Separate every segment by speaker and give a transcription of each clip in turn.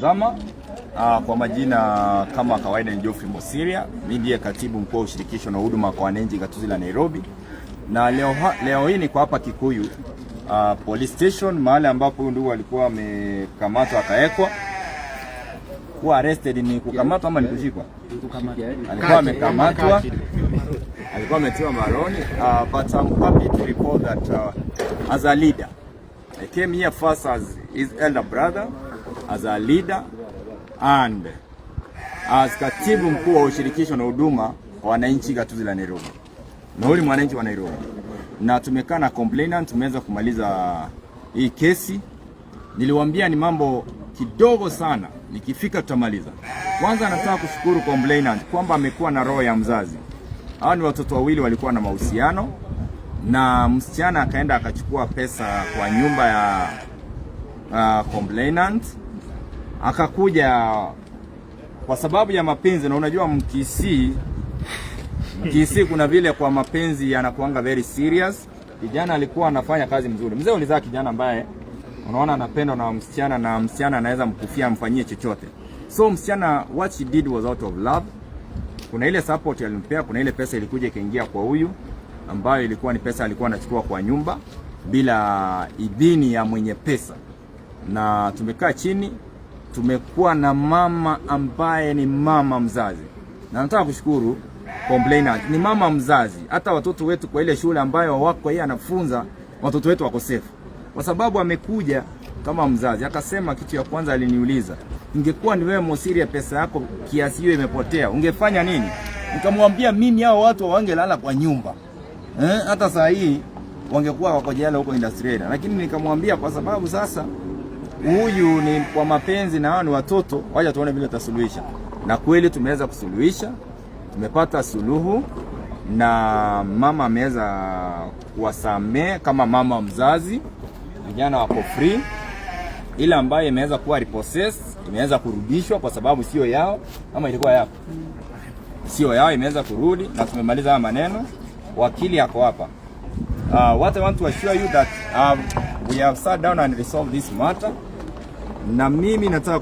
Speaker 1: Zama kwa majina kama kawaida ni Geoffrey Mosiria, mimi ndiye katibu mkuu wa ushirikisho na huduma kwa wananchi gatuzi la Nairobi. Na leo hii niko hapa Kikuyu police station, mahali ambapo huyu ndugu alikuwa amekamatwa akaekwa. Kuwa arrested ni kukamatwa ama ni kushikwa? Alikuwa amekamatwa, alikuwa ametiwa maroni, but I'm happy to report that as a leader I came here first as his elder brother, as a leader and as katibu mkuu wa ushirikisho na huduma kwa wananchi gatuzi la Nairobi. Na huyu mwananchi wa Nairobi. Na tumekaa na complainant, tumeweza kumaliza hii kesi. Niliwaambia ni mambo kidogo sana, nikifika tutamaliza. Kwanza nataka kushukuru complainant kwamba amekuwa na roho ya mzazi. Hao ni watoto wawili walikuwa na mahusiano, na msichana akaenda akachukua pesa kwa nyumba ya complainant. Akakuja kwa sababu ya mapenzi, na unajua Mkisii kuna vile kwa mapenzi yanakuanga very serious. Kijana alikuwa anafanya kazi mzuri. Mzee ulizaa kijana ambaye unaona anapendwa na msichana, na msichana anaweza mkufia amfanyie chochote. So msichana, what she did was out of love. Kuna ile support alimpea, kuna ile pesa ilikuja ikaingia kwa huyu, ambayo ilikuwa ni pesa alikuwa anachukua kwa nyumba bila idhini ya mwenye pesa. Na tumekaa chini, tumekuwa na mama ambaye ni mama mzazi. Na nataka kushukuru complainant, ni mama mzazi. Hata watoto wetu kwa ile shule ambayo wako yeye anafunza, watoto wetu wako safe. Kwa sababu amekuja kama mzazi, akasema kitu ya kwanza aliniuliza, ingekuwa ni wewe Mosiria, pesa yako kiasi hiyo imepotea, ungefanya nini? Nikamwambia mimi hao watu wangelala kwa nyumba. Hata saa hii wangekuwa wako jela huko industrial. Lakini nikamwambia kwa sababu sasa huyu ni kwa mapenzi na hao ni watoto, wacha tuone vile tutasuluhisha. Na kweli tumeweza kusuluhisha. Tumepata suluhu na mama ameweza kuwasamea kama mama mzazi. Vijana wako free. Ile ambayo imeweza kuwa repossessed imeweza kurudishwa kwa sababu sio yao, ama ilikuwa yao. Sio yao, imeweza kurudi na tumemaliza haya maneno. Wakili yako hapa. What I want to assure you that we have sat down and resolved this matter. Na mimi nataka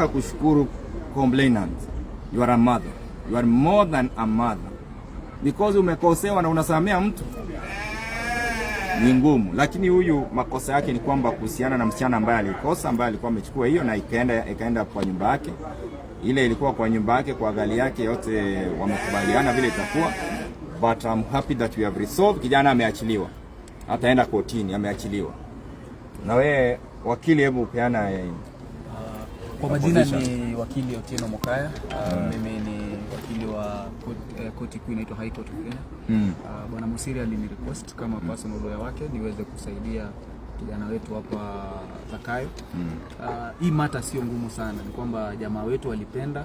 Speaker 1: kushukuru complainant. You are a mother. You are more than a mother. Because umekosewa na unasamea mtu ni ngumu. Lakini huyu makosa yake ni kwamba kuhusiana na msichana ambaye alikosa, ambaye alikuwa amechukua hiyo na ikaenda kwa nyumba yake. Ile ilikuwa kwa nyumba yake, kwa gali yake, yote wamekubaliana vile itakuwa. But I'm happy that we have resolved. Kijana ameachiliwa. Ataenda kotini, ameachiliwa. Na wewe wakili, hebu upeana
Speaker 2: kwa majina ni wakili Otieno Mokaya. Mimi ni wakili wa koti kuu inaitwa High Court of Kenya. Bwana Mosiria alinirequest kama personal lawyer wake niweze kusaidia kijana wetu hapa Zakayo. Hii mata sio ngumu sana, ni kwamba jamaa wetu alipenda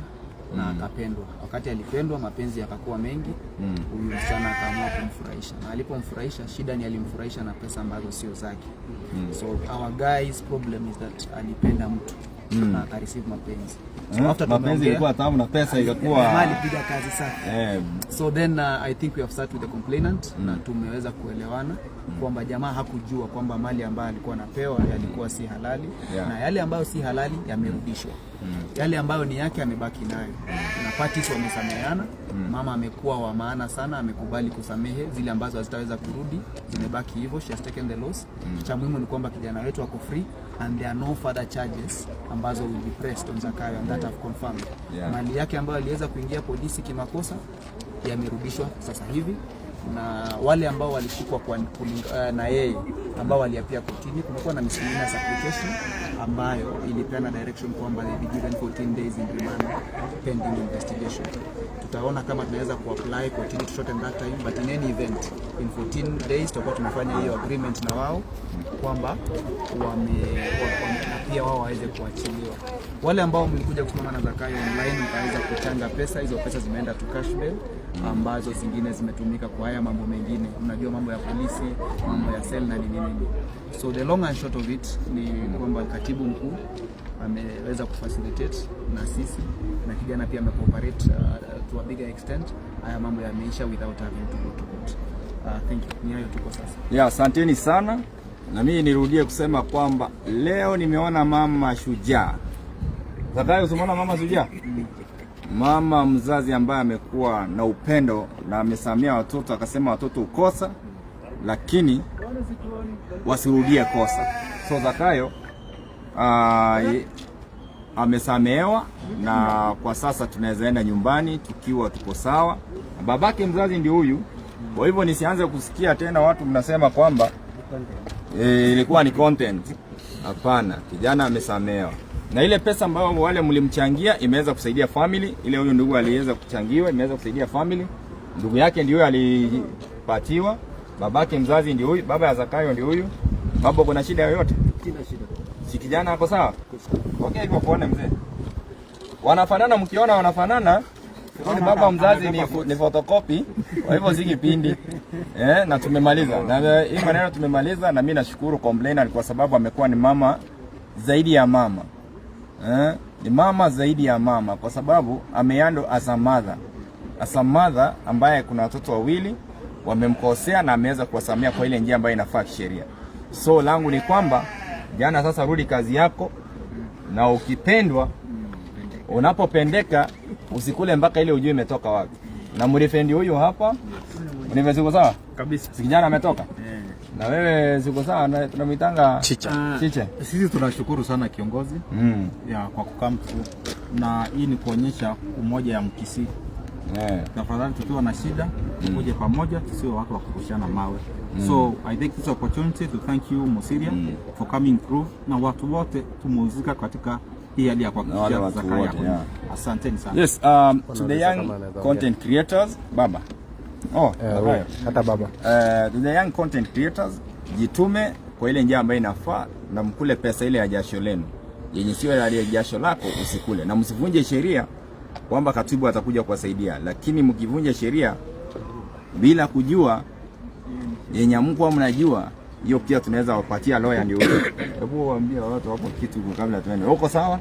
Speaker 2: na akapendwa. Wakati alipendwa mapenzi yakakuwa mengi, huyu msichana akaamua kumfurahisha. Na alipomfurahisha, shida ni alimfurahisha na pesa ambazo sio zake. So our guy's problem is that alipenda mtu na akareceive mapenzi.
Speaker 1: So after mapenzi ilikuwa tamu na pesa ikakuwa
Speaker 2: mali piga kazi sana. So then I think we have sat with the complainant na tumeweza kuelewana kwamba jamaa hakujua kwamba mali ambayo alikuwa anapewa yalikuwa si halali, na yale ambayo si halali yamerudishwa. Yale ambayo ni yake amebaki nayo. Na parties wamesameheana. Mama amekuwa wa maana sana, amekubali kusamehe. Zile ambazo hazitaweza kurudi zimebaki hivyo, she has taken the loss. Cha muhimu ni kwamba kijana wetu ako free and there are no further charges ambazo will be pressed on Zakayo, and that have confirmed. Mali yake ambayo aliweza kuingia polisi kimakosa yamerudishwa sasa hivi, na wale ambao walishikwa na yeye ambao waliapia kotini, kumekuwa na miscellaneous application ambayo ilipeana direction kwamba they be given 14 days in remand pending investigation. Tutaona kama tunaweza kuapply kotini to shorten that time, but in any event in 14 days tutakuwa tumefanya hiyo agreement na wao kwamba pia wao waweze kuachiliwa. Wale ambao mlikuja kusimama na Zakayo online mkaweza kuchanga pesa, hizo pesa zimeenda to cash bail, ambazo zingine zimetumika kwa haya mambo mengine. Mnajua mambo ya polisi, mambo ya cell na nini. So the long and short of it ni kwamba katibu mkuu ameweza kufacilitate na sisi, na kijana pia amecooperate to a bigger extent. Haya mambo yameisha without having to go to court. Thank you. Ni hayo tuko sasa.
Speaker 1: Asanteni sana. Na mimi nirudie kusema kwamba leo nimeona mama shujaa. Zakayo, usimwona mama shujaa? Mama mzazi ambaye amekuwa na upendo na amesamia watoto, akasema watoto ukosa lakini wasirudie kosa. So Zakayo amesamehewa na kwa sasa tunaweza enda nyumbani tukiwa tuko sawa. Babake mzazi ndio huyu. Kwa hivyo nisianze kusikia tena watu mnasema kwamba ilikuwa ni content. Hapana, kijana amesamehewa. Na ile pesa ambayo wale mlimchangia imeweza kusaidia family. Ile huyu ndugu aliweza kuchangiwa, imeweza kusaidia family. Ndugu yake ndio alipatiwa. Babake mzazi ndio huyu, baba ya Zakayo ndio huyu. Baba, kuna shida yoyote?
Speaker 2: Sina shida.
Speaker 1: Si kijana hapo sawa? Okay, hivyo kuone mzee. Wanafanana, mkiona wanafanana. Kwa baba mzazi ni photocopy. Kwa hivyo si kipindi. Na tumemaliza. Na hii maneno tumemaliza, na mimi nashukuru complainer kwa sababu amekuwa ni mama zaidi ya mama. Ni mama zaidi ya mama kwa sababu ameando as a mother ambaye kuna watoto wawili wamemkosea na ameweza kuwasamea kwa ile njia ambayo inafaa kisheria. So langu ni kwamba jana sasa rudi kazi yako, na ukipendwa unapopendeka usikule mpaka ile ujue imetoka wapi. Na mrefendi huyu hapa univyo sawa kabisa. Si kijana ametoka? Na wewe ziko sawa, na tunamitanga Chiche.
Speaker 3: Sisi tunashukuru sana kiongozi kwa kukam na hii ni kuonyesha umoja ya Mkisii. Tafadhali tukiwa na shida tuje pamoja, tusiwe watu wa kurushana mawe. So I take this opportunity to thank you Musiria for coming through, na watu wote tumuzika katika hii hali ya kuhakikisha Zakayo yako. Asanteni sana.
Speaker 1: Yes, to the young content creators, baba.
Speaker 4: Hata baba.
Speaker 1: To the young content creators, jitume kwa ile njia ambayo inafaa na mkule pesa ile ya jasho lenu. Yenye sio ya jasho lako usikule, na msivunje sheria kwamba katibu atakuja kuwasaidia, lakini mkivunja sheria bila kujua yenye mko mnajua, hiyo pia tunaweza wapatia lawyer ndio. Hebu waambie watu hapo kitu kabla tuende. Uko sawa?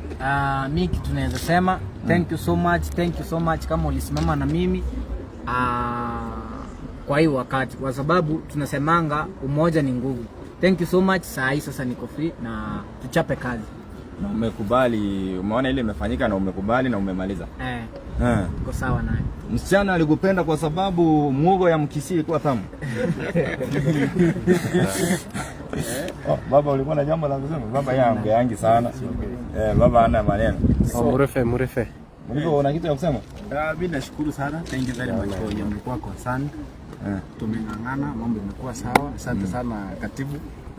Speaker 5: Mimi kitu tunaweza sema thank you so much kama ulisimama na mimi kwa hii wakati, kwa sababu tunasemanga umoja ni nguvu. Thank you so much. Saa hii sasa niko free na tuchape kazi.
Speaker 1: Na umekubali, umeona ile imefanyika na umekubali na umemaliza.
Speaker 5: Uko sawa naye.
Speaker 1: Msichana alikupenda kwa sababu muogo ya Mkisii ilikuwa tamu. Baba ulikuwa na jambo la kusema? Baba yangu yangi sana. Baba ana maneno.
Speaker 4: Murefe.
Speaker 1: Mliko una kitu ya kusema?
Speaker 3: Mimi nashukuru sana. Thank you very much for your mlikuwa concerned. Tumeng'ang'ana, mambo imekuwa sawa. Asante sana katibu.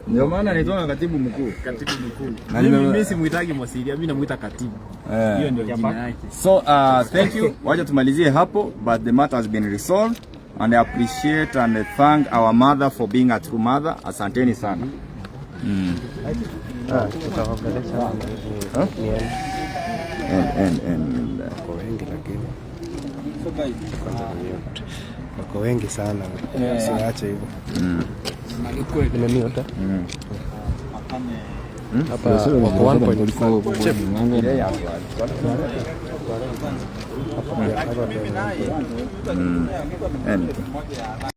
Speaker 1: Ndio maana nitoka katibu mkuu.
Speaker 3: Katibu mkuu. Mimi simuitagi Musiria, mimi namuita katibu. Hiyo ndio jina yake.
Speaker 1: So thank you. Wacha tumalizie hapo, but the matter has been resolved and I appreciate and thank our mother for being a true mother. Asanteni sana.
Speaker 4: Wako wengi sana. Usiache hivyo. Nimemiota. Hapa wako 1.4.